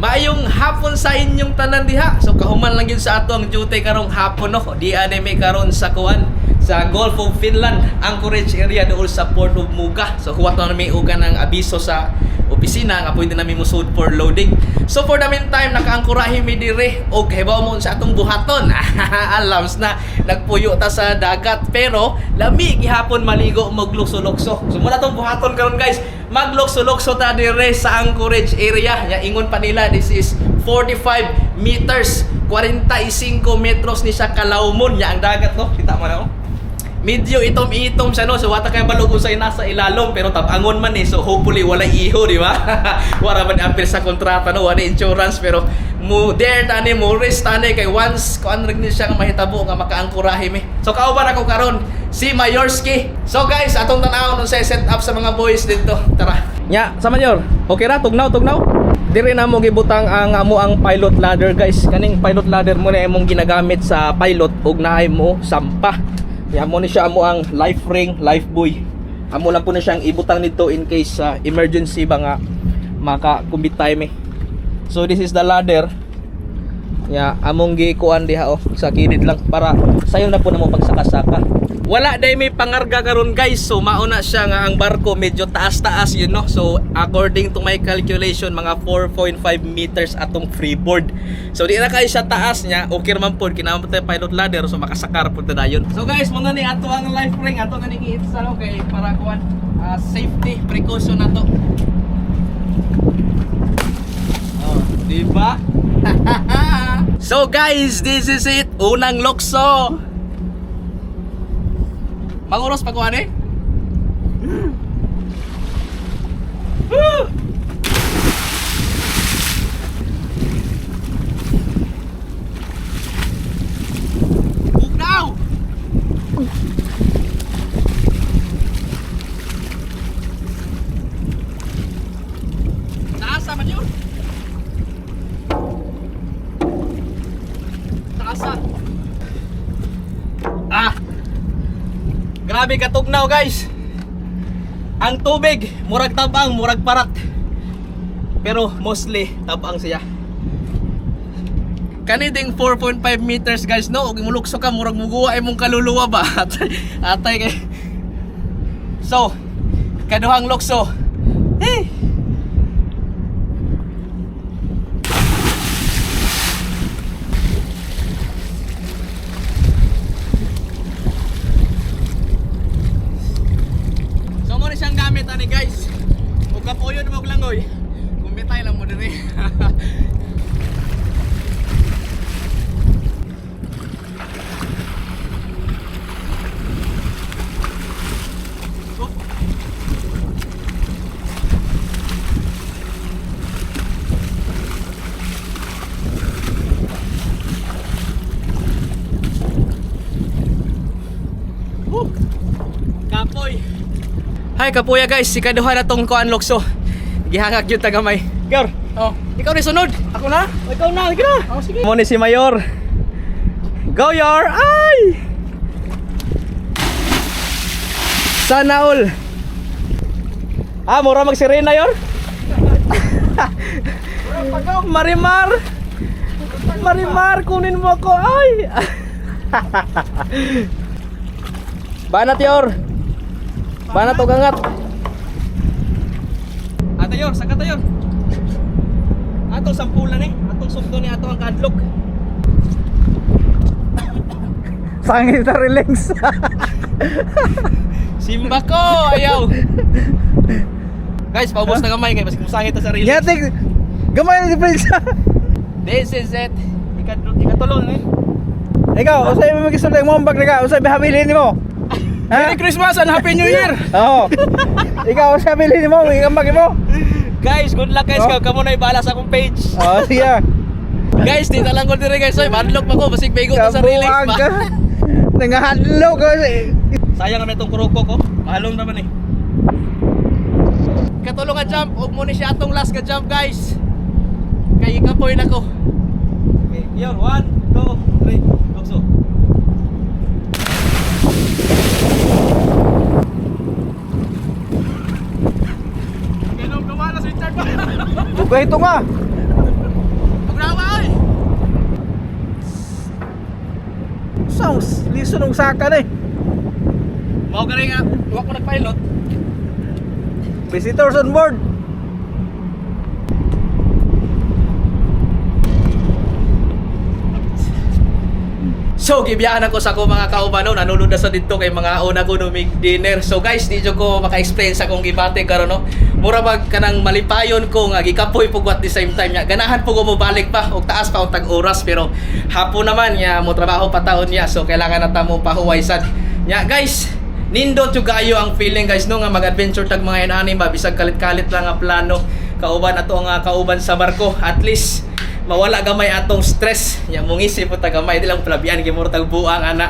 Maayong hapon sa inyong tanan diha. So kahuman lang yun sa ato ang duty karong hapon no. Di anime karon sa kuan sa Gulf of Finland, Anchorage area dool sa Port of Muga. So huwat na may uga ng abiso sa opisina nga pwede namin musud for loading. So for the meantime nakaangkurahi mi dire og hibaw mo sa atong buhaton. Alams na nagpuyo ta sa dagat pero lami gihapon maligo maglukso-lukso. So muna tong buhaton karon guys, maglukso-lukso ta dire sa Anchorage area. Ya ingon pa nila this is 45 meters, 45 metros ni siya kalawmon nya ang dagat no. Kita mo na oh. Medyo itom-itom siya no. So wata kay balog usay nasa ilalom pero tabangon man eh. So hopefully wala iho, di ba? Wala man appeal sa kontrata no, wala insurance pero mo there tani mo risk tani kay once kuan rig ni siya nga mahitabo nga makaangkurahe mi. So kauban ako karon si Mayorski. So guys, atong tan-awon sa set up sa mga boys dito. Tara. Nya, sa Mayor. Okay ra tugnaw. Dire na mo gibutang ang amo ang pilot ladder guys. Kaning pilot ladder mo na imong ginagamit sa pilot ug naay mo sampa. Ya mo ni siya amo ang life ring, life buoy. Amo lang po na siyang ibutang nito in case emergency ba nga maka-commit time eh. So this is the ladder. Ya among gikuan diha oh sa kilid lang para sayo na po na mo pagsaka-saka. Wala day may pangarga karon guys. So mauna siya nga ang barko medyo taas-taas yun no. So according to my calculation mga 4.5 meters atong freeboard. So di na kay siya taas niya. Okay man pod kinahanglan tay pilot ladder so makasakar pud ta dayon. So guys, muna ni ato ang life ring ato nga ning i-itsa okay para kuan safety precaution nato. Oh, di ba? So guys, this is it. Unang lokso. Manguros pa kuan eh. Bugnaw. Taasa man yun. Taasa. Grabe katugnaw guys. Ang tubig murag tabang, murag parat. Pero mostly tabang siya. Kaniding 4.5 meters guys no. Og mulukso ka murag muguwa imong kaluluwa ba. Atay kay. So, kaduhang lukso. Hey. Siyang gamit ani guys. Ug kapuyo na maglangoy. Kumbitay lang mo dire. Kapoy. Hi kapuya guys, ikaduha na tong kuan lokso. Gihangak jud tagamay. Gyor. Oh, ikaw ni sunod. Ako na? O, ikaw na, sige na. Oh, sige. Mo ni si Mayor. Go Yor. Ay! Sana all. Mura magsirena Yor. Marimar. Marimar, kunin mo ako. Ay. Banat Yor. Banat o gangat. Ato Yor, saka tayo. Atong sampulan eh. Atong sugdo ni ato ang kadlok. Sangit na relax. Simba ko, ayaw. Guys, paubos na gamay kay mas musangit ta sa relax. Yatik. Gamay na difference. This is it. Ikatulong eh. Ikaw, usay mo magisulay mo ang bag na ka. Usay bahabilin mo. Merry Christmas and Happy New Year! Oo. Ikaw, usay bilhin mo. Ang bag mo. Guys, good luck guys. Kamo na ibala sa akong page. Oo, sige. Guys, dito lang ko dire guys. Oy, madlock pa ko. Basig bigo ta sa relax pa. Nangahadlok ko. Sayang naman itong kuroko ko. Mahalong naman eh. Katulong nga jump. Huwag mo ni siya atong last ka jump guys. Kaya ikapoy na ko. Okay, yun. 1, 2, 3. Lukso. Bugay ito nga. sunog saka na eh. Mao gani nga, wa ko nagpilot. Visitors on board. So, gibiyaan ako sa ko mga kauban no, nanulod na sa dito kay mga una ko no dinner. So guys, di jud ko maka-explain sa kong gibate karon no. Mura bag kanang malipayon ko nga gikapoy pug at the same time nya. Ganahan po ko mo balik pa og taas pa og tag-oras pero hapon naman nya mo trabaho pa taon niya. So kailangan na ta mo pahuwaysan. Nya guys, nindot yung kayo ang feeling guys no nga mag-adventure tag mga inani ba bisag kalit-kalit lang nga plano. Kauban ato nga kauban sa barko. At least mawala gamay atong stress. Nya mong isip po tagamay di lang plabian kay mortal buang ana.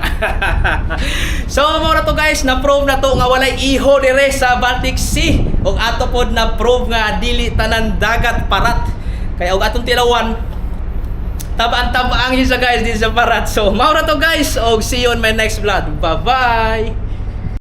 So mo na to guys, na prove na to nga walay iho dire sa Baltic Sea. Og ato pod na prove nga dili tanan dagat parat. Kaya og atong tilawan tabaan-tabaan sa guys di sa parat. So mao na to guys, og see you on my next vlog. Bye-bye.